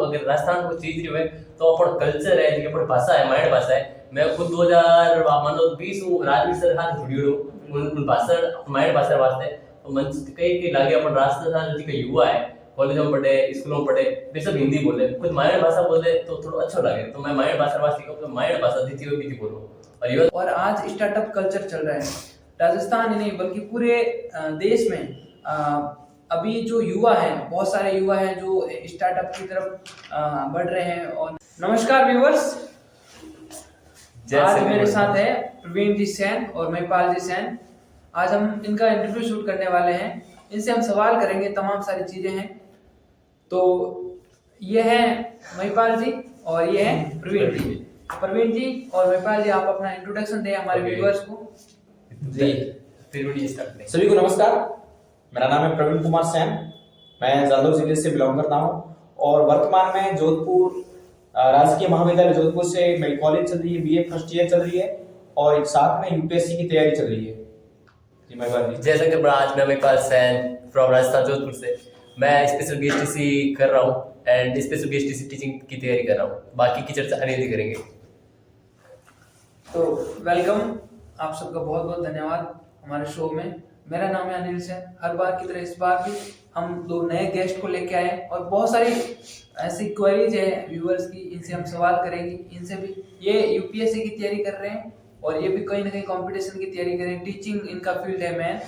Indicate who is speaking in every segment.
Speaker 1: अगर राजस्थान को चीज रही है तो अपन कल्चर है जो अपन भाषा है माइंड भाषा है। मैं खुद 2000 मान लो 20 राजवीर सर हाथ जुड़ियो उन भाषा माइंड भाषा वास्ते तो मन कई लागे अपन राजस्थान जी का युवा है कॉलेज में पढ़े स्कूलों में पढ़े वे सब हिंदी बोले खुद माइंड भाषा बोले तो थोड़ा अच्छा लगे तो मैं माइंड भाषा वास्ते तो माइंड भाषा दी थी भी बोलूं
Speaker 2: और आज स्टार्टअप कल्चर चल रहा है राजस्थान ही नहीं बल्कि पूरे देश में। अभी जो युवा हैं बहुत सारे युवा हैं जो स्टार्टअप की तरफ बढ़ रहे हैं। और नमस्कार व्यूअर्स, आज मेरे साथ है प्रवीण जी सैन और महिपाल जी सैन। आज हम इनका इंटरव्यू शूट करने वाले हैं, इनसे हम सवाल करेंगे, तमाम सारी चीजें हैं। तो ये है महिपाल जी और ये है प्रवीण जी। प्रवीण जी और महिपाल जी, आप अपना इंट्रोडक्शन दें हमारे व्यूअर्स को।
Speaker 3: जी सभी को नमस्कार, मेरा नाम है प्रवीण कुमार सैन। मैं जालौर जिले से बिलोंग करता हूँ और वर्तमान में जोधपुर राजकीय महाविद्यालय जोधपुर से मेरी कॉलेज चल रही है, बीए फर्स्ट ईयर चल रही है और एक साथ में यूपीएससी की तैयारी चल रही है। जी महिपाल जी।
Speaker 1: जैसा कि आज मैं महिपाल सैन फ्रॉम राजस्थान जोधपुर से मैं स्पेशल बीएसटीसी कर रहा हूँ एंड स्पेशल बीएसटीसी टीचिंग की तैयारी कर रहा हूँ। बाकी की चर्चा अनिल करेंगे।
Speaker 2: तो वेलकम, आप सबका बहुत बहुत धन्यवाद हमारे शो में। मेरा नाम है अनिल सैन। हर बार की तरह इस बार भी हम दो नए गेस्ट को लेके आए और बहुत सारी ऐसी क्वेरीज है व्यूअर्स की, इनसे हम सवाल करेंगे। इनसे भी ये यूपीएससी की तैयारी कर रहे हैं और ये भी कहीं ना कहीं कंपटीशन की तैयारी कर रहे हैं। टीचिंग इनका फील्ड है मेन।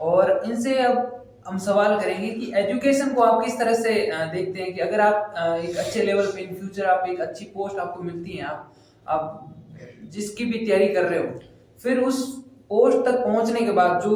Speaker 2: और इनसे अब हम सवाल करेंगे कि एजुकेशन को आप किस तरह से देखते हैं कि अगर आप एक अच्छे लेवल पे इन फ्यूचर आप एक अच्छी पोस्ट आपको मिलती है, आप जिसकी भी तैयारी कर रहे हो, फिर उस पोस्ट तक पहुंचने के बाद जो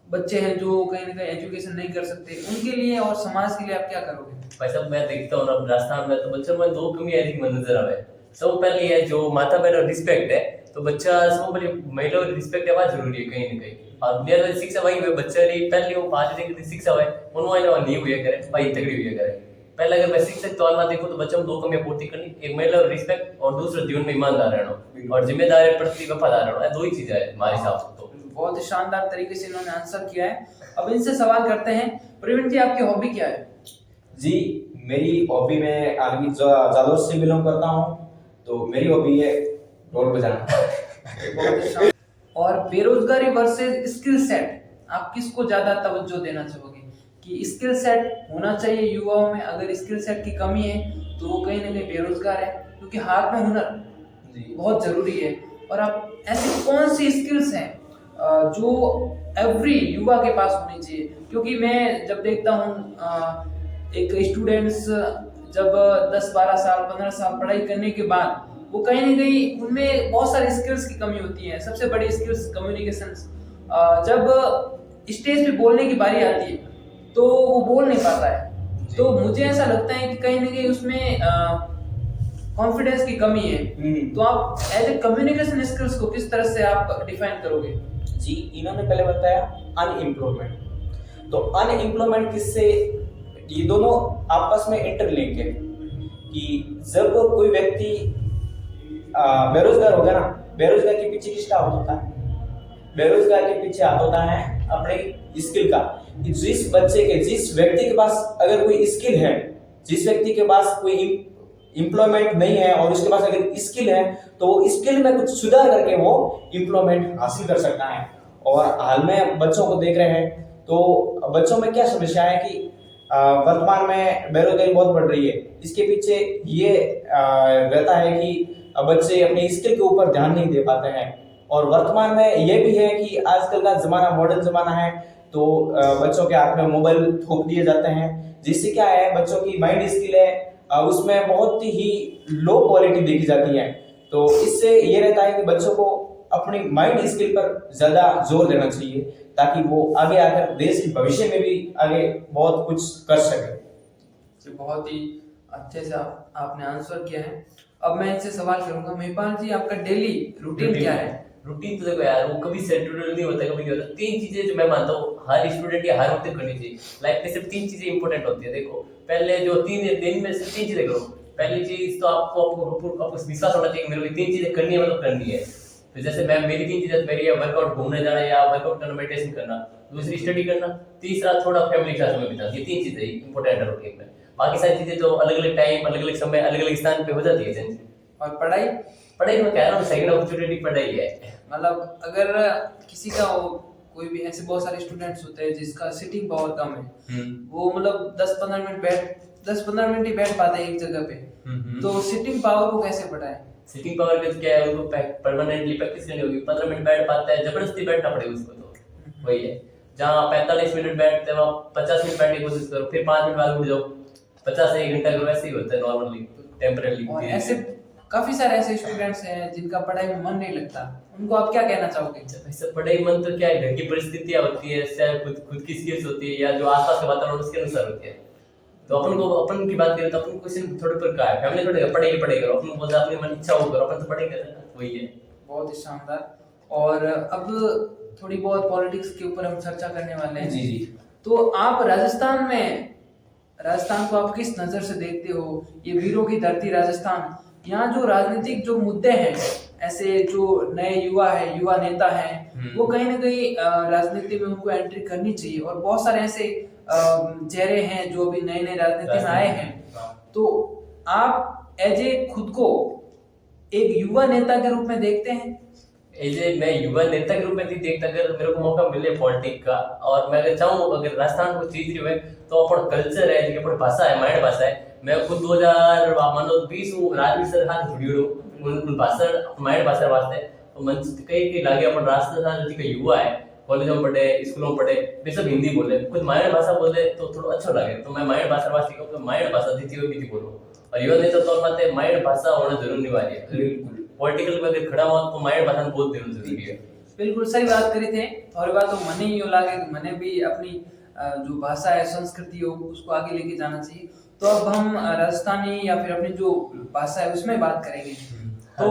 Speaker 2: बच्चे हैं जो कहीं ना कहीं एजुकेशन नहीं कर सकते, उनके लिए और समाज के लिए आप क्या करोगे?
Speaker 1: भाई साहब, मैं देखता हूँ अब राजस्थान में तो बच्चों में दो कमी ऐसी नजर आवे। सब पहले है जो माता पिता रिस्पेक्ट है, तो बच्चा सब पहले महिला रिस्पेक्ट है जरूरी है कहीं ना कहीं। और मेरा शिक्षा वही है बच्चा री पहले वो पांच दिन की शिक्षा है उन्होंने नहीं हुई करे भाई तगड़ी हुई करे। पहले अगर मैं शिक्षक तौर में देखूं तो बच्चों में दो कमियां पूर्ति करनी, एक महिला रिस्पेक्ट और दूसरा जीवन में ईमानदार रहना और जिम्मेदार प्रति वफादार रहना। दो ही चीजें है हमारे हिसाब से। तो
Speaker 2: बहुत ही शानदार तरीके से इन्होंने आंसर किया है। अब इनसे सवाल करते हैं, प्रवीण जी आपकी हॉबी क्या है?
Speaker 3: जी मेरी हॉबी में आगे जालौर से बिलोंग करता हूँ, तो मेरी हॉबी है ढोल बजाना।
Speaker 2: और बेरोजगारी वर्सेस स्किल सेट, आप किसको ज्यादा तवज्जो देना चाहोगे कि स्किल सेट होना चाहिए युवाओं में? अगर स्किल सेट की कमी है तो वो कहीं ना कहीं बेरोजगार है, क्योंकि हाथ में हुनर बहुत जरूरी है। और आप ऐसी कौन सी स्किल्स हैं जो एवरी युवा के पास होनी चाहिए? क्योंकि मैं जब देखता हूँ एक स्टूडेंट्स जब 10-12 साल 15 साल पढ़ाई करने के बाद वो कहीं ना कहीं उनमें बहुत सारी स्किल्स की कमी होती है। सबसे बड़ी स्किल्स कम्युनिकेशन। जब स्टेज पे बोलने की बारी आती है तो वो बोल नहीं पाता है। तो मुझे ऐसा लगता है कि कहीं ना कहीं उसमें कॉन्फिडेंस की कमी है। तो आप एज ए कम्युनिकेशन स्किल्स को किस तरह से आप डिफाइन करोगे?
Speaker 3: जी इन्होंने पहले बताया अनएम्प्लॉयमेंट। तो अनएम्प्लॉयमेंट किससे, ये दोनों आपस में इंटरलिंक है कि जब कोई व्यक्ति बेरोजगार होगा ना, बेरोजगार के पीछे किसका हाथ होता है? बेरोजगार के पीछे हाथ होता है अपने स्किल का। कि जिस बच्चे के, जिस व्यक्ति के पास अगर कोई स्किल है, जिस व्यक्ति के पास कोई एम्प्लॉयमेंट नहीं है और उसके पास अगर स्किल है तो वो स्किल में कुछ सुधार करके वो एम्प्लॉयमेंट हासिल कर सकता है। और हाल में बच्चों को देख रहे हैं तो बच्चों में क्या समस्या है कि वर्तमान में बेरोजगारी बहुत बढ़ रही है। इसके पीछे ये रहता है कि बच्चे अपने स्किल के ऊपर ध्यान नहीं दे पाते हैं। और वर्तमान में ये भी है कि आजकल का जमाना मॉडर्न जमाना है, तो बच्चों के हाथ में मोबाइल थोप दिए जाते हैं, जिससे क्या है बच्चों की माइंड स्किल है उसमें बहुत ही लो क्वालिटी देखी जाती है। तो इससे ये रहता है कि बच्चों को अपनी माइंड स्किल पर ज्यादा जोर देना चाहिए ताकि वो आगे आकर देश के भविष्य में भी आगे बहुत कुछ कर सके।
Speaker 2: बहुत ही अच्छे से आपने आंसर किया है। अब मैं इनसे सवाल करूंगा, महिपाल जी आपका डेली रूटीन क्या है?
Speaker 1: रूटीन तो देखो यार, वो कभी शेड्यूल नहीं होता, कभी नहीं होता। तीन चीजें जो मैं मानता हूँ हर स्टूडेंट या हर वक्त करनी चाहिए लाइफ में। सिर्फ तीन चीजें इंपॉर्टेंट होती है। देखो पहले जो 3 दिन में सिर्फ 3 चीजें करो। पहली चीज तो आपको विश्वास होना चाहिए मेरे को 3 चीजें करनी है, मतलब करनी है। तो जैसे मैं मेरी 3 चीजें मेरी है वर्कआउट, घूमने जाना या वर्कआउट करना, मेडिटेशन करना, दूसरी स्टडी करना, तीसरा थोड़ा फैमिली के साथ समय बिताना। ये 3 चीजें इंपॉर्टेंट है रूटीन में। बाकी सारी चीजें तो अलग अलग टाइम, अलग अलग समय, अलग अलग स्थान पे हो जाती है चेंज।
Speaker 2: और पढ़ाई,
Speaker 1: पढ़ाई में कह रहा हूँ सेकंड अपॉर्चुनिटी पढ़ाई है।
Speaker 2: मतलब अगर किसी का कोई भी ऐसे बहुत सारे स्टूडेंट्स होते हैं जिसका सिटिंग पावर कम है, वो मतलब 10-15 मिनट ही बैठ पाते हैं एक जगह पे, तो सिटिंग पावर को कैसे बढ़ाएं?
Speaker 1: सिटिंग पावर का क्या है, उनको परमानेंटली प्रैक्टिस करनी होगी। 15 मिनट बैठ पाता है, जबरदस्ती बैठना पड़ेगा उसको, तो वही है। जहाँ 45 मिनट बैठते हैं वहाँ 50 मिनट बैठने की कोशिश करो, फिर 5 मिनट बाद उठ जाओ, 50 से 1 घंटा करो, ऐसे ही होता है नॉर्मली, टेम्परेरी।
Speaker 2: और ऐसे काफी सारे ऐसे स्टूडेंट्स हैं जिनका पढ़ाई में मन नहीं लगता, उनको आप क्या कहना चाहोगे?
Speaker 1: ऐसे पढ़ाई मन तो क्या है, घर की परिस्थितियां होती है, चाहे खुद की स्किल्स होती है, या जो आसपास का वातावरण उसके अनुसार होती है। तो अपन की बात करें तो अपन क्वेश्चन थोड़े पर का है, फैमिली थोड़े पढ़ाई करो, अपन बोलते अपनी मन इच्छा हो करो, अपन तो पढ़ाई कर रहे हैं, वही है।
Speaker 2: बहुत ही शानदार। और अब थोड़ी बहुत पॉलिटिक्स के ऊपर हम चर्चा करने वाले हैं।
Speaker 3: जी जी।
Speaker 2: तो आप राजस्थान को आप किस नजर से देखते हो? ये वीरों की धरती राजस्थान, यहाँ जो राजनीतिक जो मुद्दे हैं, ऐसे जो नए युवा नेता हैं, वो कहीं ना कहीं राजनीति में उनको एंट्री करनी चाहिए। और बहुत सारे ऐसे चेहरे हैं जो अभी नए राजनीति में आए हैं, तो आप एज ए खुद को एक युवा नेता के रूप में देखते हैं?
Speaker 1: मैं युवा नेता के रूप में नहीं देखता। अगर मेरे को मौका मिले पॉलिटिक्स का, और मैं अगर चाहूँ, अगर राजस्थान को चीज जो है, तो अपन कल्चर है, जो अपन भाषा है, माइंड भाषा है। मैं खुद 2020 राजनीति से हाथ जुड़ी हूँ, उन भाषा माइंड भाषा वास्ते तो मन कई लागे अपन राजस्थान का युवा है, कॉलेज में पढ़े, स्कूलों में पढ़े, वे सब हिंदी बोले, खुद माइंड भाषा बोले तो थोड़ा अच्छा लगे। तो मैं माइंड भाषा वास्ते कहूँ तो माइंड भाषा देती हुई भी बोलूँ। और युवा नेता तौर पर माइंड भाषा होना जरूर अनिवार्य है। पॉलिटिकल में अगर खड़ा हुआ तो माइंड भाषा बहुत देना जरूरी है।
Speaker 2: बिल्कुल सही बात करी थे। और बात तो मने ही लागे कि मने भी अपनी जो भाषा है, संस्कृति हो, उसको आगे लेके जाना चाहिए। तो अब हम राजस्थानी या फिर अपनी जो भाषा है उसमें बात करेंगे। तो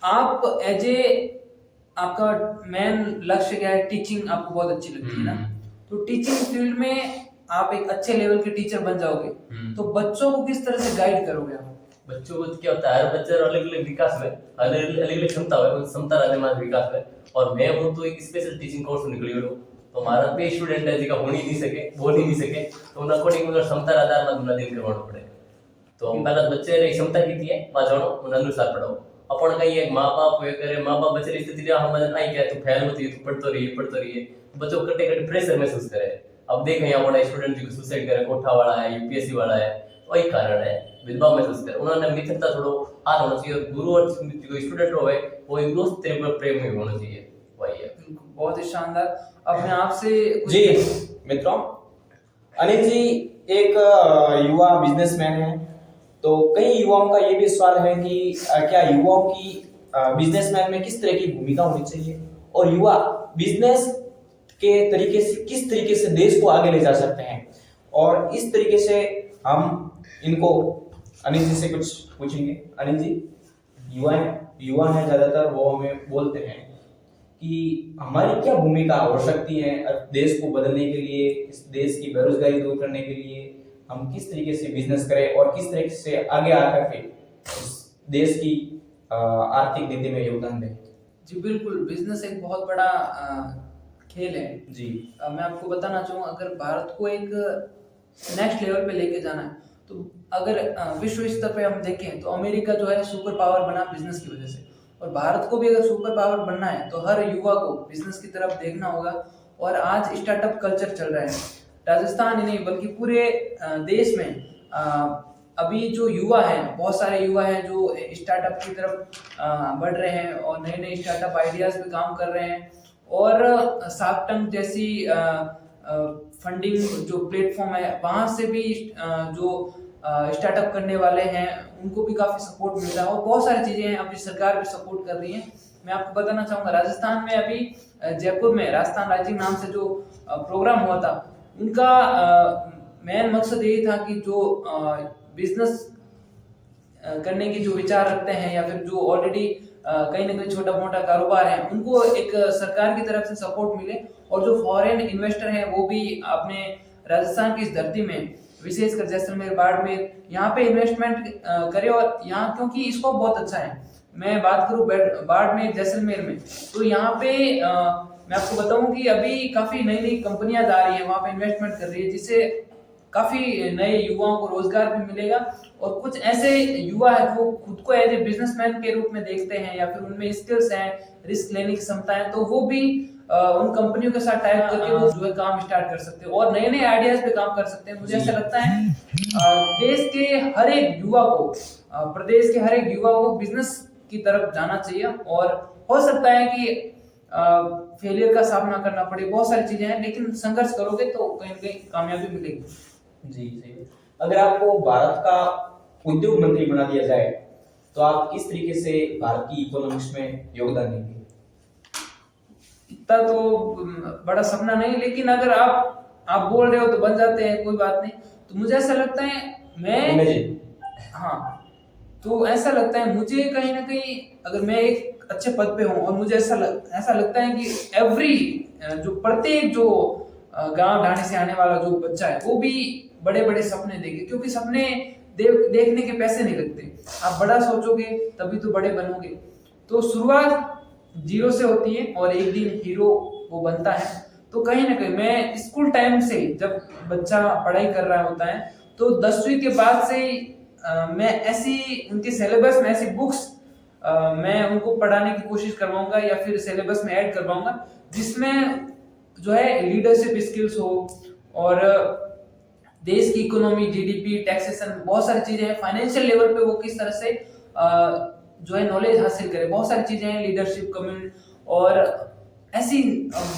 Speaker 2: आप एज ए, आपका मेन लक्ष्य क्या है? टीचिंग आपको बहुत अच्छी लगती है ना? तो टीचिंग फील्ड में आप एक अच्छे लेवल के टीचर बन जाओगे, तो बच्चों को किस तरह से गाइड करोगे आप?
Speaker 1: बच्चों को क्या होता है, हर बच्चे अलग अलग विकास में, अलग अलग क्षमता है, उन क्षमता रहने में विकास में। और मैं हूँ तो एक स्पेशल टीचिंग कोर्स निकली हूँ, तो हमारा पे स्टूडेंट है जिसका बोल ही नहीं सके, तो उन अकॉर्डिंग उनका क्षमता आधार में उन्हें दिन करवाना पड़ेगा। तो हम पहले बच्चे ने क्षमता की है वहाँ जानो, उन अनुसार पढ़ाओ। अपन कहीं एक माँ बाप करे, माँ बाप बच्चे की स्थिति हम आई क्या, तू फैल मत, तू पढ़ते रहिए, बच्चों को कटे प्रेशर महसूस करे। अब देखें यहाँ बड़ा स्टूडेंट जो सुसाइड करे, कोठा वाला है, यूपीएससी वाला है, वही कारण है, भेदभाव महसूस करे। उन्होंने मित्रता थोड़ा हाथ होना चाहिए, और गुरु और जो स्टूडेंट हो वो एक दोस्त प्रेम में होना चाहिए, वही है।
Speaker 2: बहुत ही शानदार। अब मैं आपसे
Speaker 3: जी मित्रों, अनिल जी एक युवा बिजनेसमैन है, तो कई युवाओं का ये भी सवाल है कि क्या युवाओं की बिजनेसमैन में किस तरह की भूमिका होनी चाहिए, और युवा बिजनेस के तरीके से किस तरीके से देश को आगे ले जा सकते हैं। और इस तरीके से हम इनको अनिल जी से कुछ पूछेंगे। अनिल जी, युवा है ज्यादातर, वो हमें बोलते हैं कि हमारी क्या भूमिका हो सकती है देश को बदलने के लिए, इस देश की बेरोजगारी दूर करने के लिए हम किस तरीके से बिजनेस करें और किस तरीके से आगे आकर के इस देश की आर्थिक नीति में योगदान दें।
Speaker 2: जी बिल्कुल, बिजनेस एक बहुत बड़ा खेल है
Speaker 3: जी।
Speaker 2: मैं आपको बताना चाहूँगा, अगर भारत को एक नेक्स्ट लेवल पे लेके जाना है, तो अगर विश्व स्तर पे हम देखें तो अमेरिका जो है सुपर पावर बना बिजनेस की वजह से, और भारत को भी अगर सुपर पावर बनना है तो हर युवा को बिजनेस की तरफ देखना होगा। और आज स्टार्टअप कल्चर चल रहा है, राजस्थान ही नहीं बल्कि पूरे देश में अभी जो युवा हैं, बहुत सारे युवा हैं जो स्टार्टअप की तरफ बढ़ रहे हैं और नए नए स्टार्टअप आइडियाज पे काम कर रहे हैं। और शार्क टैंक जैसी फंडिंग जो प्लेटफॉर्म है, वहाँ से भी जो स्टार्टअप करने वाले हैं उनको भी काफ़ी सपोर्ट मिल रहा है, और बहुत सारी चीज़ें हैं, अभी सरकार भी सपोर्ट कर रही है। मैं आपको बताना चाहूँगा, राजस्थान में अभी जयपुर में राजस्थान राइजिंग नाम से जो प्रोग्राम हुआ था, उनका मेन मकसद यही था कि जो बिजनेस करने की जो विचार रखते हैं या फिर जो ऑलरेडी कहीं ना कहीं छोटा मोटा कारोबार है, उनको एक सरकार की तरफ से सपोर्ट मिले, और जो फॉरेन इन्वेस्टर हैं वो भी अपने राजस्थान की इस धरती में, विशेषकर जैसलमेर, बाड़मेर, यहाँ पे इन्वेस्टमेंट करे। और यहाँ क्योंकि स्कोप बहुत अच्छा है, मैं बात करूँ बाड़मेर, जैसलमेर में, तो यहाँ पे मैं आपको बताऊं कि अभी काफी नई नई कंपनियां आ रही है, वहाँ पे इन्वेस्टमेंट कर रही है, जिससे काफी नए युवाओं को रोजगार भी मिलेगा और कुछ ऐसे युवा है जो खुद को एज ए बिजनेसमैन के रूप में देखते हैं या फिर उनमें स्किल्स हैं, रिस्क लेने की क्षमता है, तो वो भी उन कंपनियों के साथ टाइप करके वो जो है काम स्टार्ट कर सकते हैं और नए नए आइडियाज पे काम कर सकते हैं। मुझे ऐसा लगता है देश के हर एक युवा को, प्रदेश के हर एक युवा को बिजनेस की तरफ जाना चाहिए और हो सकता है कि फेलियर का सामना करना पड़े, बहुत सारी चीजें हैं, लेकिन संघर्ष करोगे तो कहीं ना कहीं कामयाबी मिलेगी।
Speaker 3: जी सही है। अगर आपको भारत का उद्योग मंत्री बना दिया जाए तो आप किस तरीके से भारत की इकोनॉमिक्स में योगदान देंगे?
Speaker 2: इतना तो बड़ा सपना नहीं, लेकिन अगर आप बोल रहे हो तो बन जाते हैं, कोई बात नहीं। तो मुझे ऐसा लगता है हाँ, तो ऐसा लगता है मुझे कहीं ना कहीं अगर मैं एक अच्छे पद पे हूँ और मुझे ऐसा लगता है कि प्रत्येक जो गांव ढाणी से आने वाला जो बच्चा है वो भी बड़े बड़े सपने देखे, क्योंकि सपने देखने के पैसे नहीं लगते। आप बड़ा सोचोगे तभी तो बड़े बनोगे। तो शुरुआत जीरो से होती है और एक दिन हीरो वो बनता है। तो कहीं ना कहीं मैं स्कूल टाइम से, जब बच्चा पढ़ाई कर रहा होता है तो 10वीं के बाद से मैं ऐसी उनके सिलेबस में ऐसी बुक्स मैं उनको पढ़ाने की कोशिश करवाऊंगा या फिर सिलेबस में ऐड करवाऊंगा जिसमें जो है लीडरशिप स्किल्स हो और देश की इकोनॉमी, जीडीपी, टैक्सेशन, बहुत सारी चीजें हैं। फाइनेंशियल लेवल पे वो किस तरह से जो है नॉलेज हासिल करे, बहुत सारी चीजें हैं, लीडरशिप, कम्युनिटी और ऐसी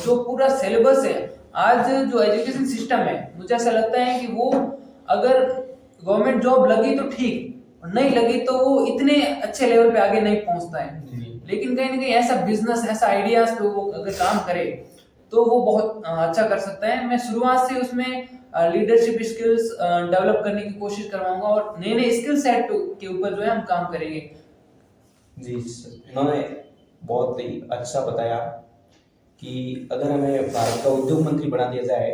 Speaker 2: जो पूरा सिलेबस है। आज जो एजुकेशन सिस्टम है, मुझे ऐसा लगता है कि वो अगर गवर्नमेंट जॉब लगी तो ठीक, नहीं लगी तो वो इतने अच्छे लेवल पे आगे नहीं पहुंचता है। लेकिन कहीं ना कहीं ऐसा बिजनेस, ऐसा आइडियाज पे वो अगर काम करे तो वो बहुत अच्छा कर सकता है। मैं शुरुआत से उसमें लीडरशिप स्किल्स डेवलप करने की कोशिश करवाऊंगा और नए नए स्किल सेट के ऊपर जो है हम काम करेंगे।
Speaker 3: जी, इन्होंने बहुत ही अच्छा बताया कि अगर हमें भारत का उद्योग मंत्री बना दिया जाए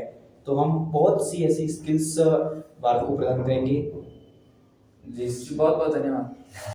Speaker 3: तो हम बहुत सी ऐसी स्किल्स भारत को प्रदान करेंगे। जी,
Speaker 2: बहुत बहुत धन्यवाद।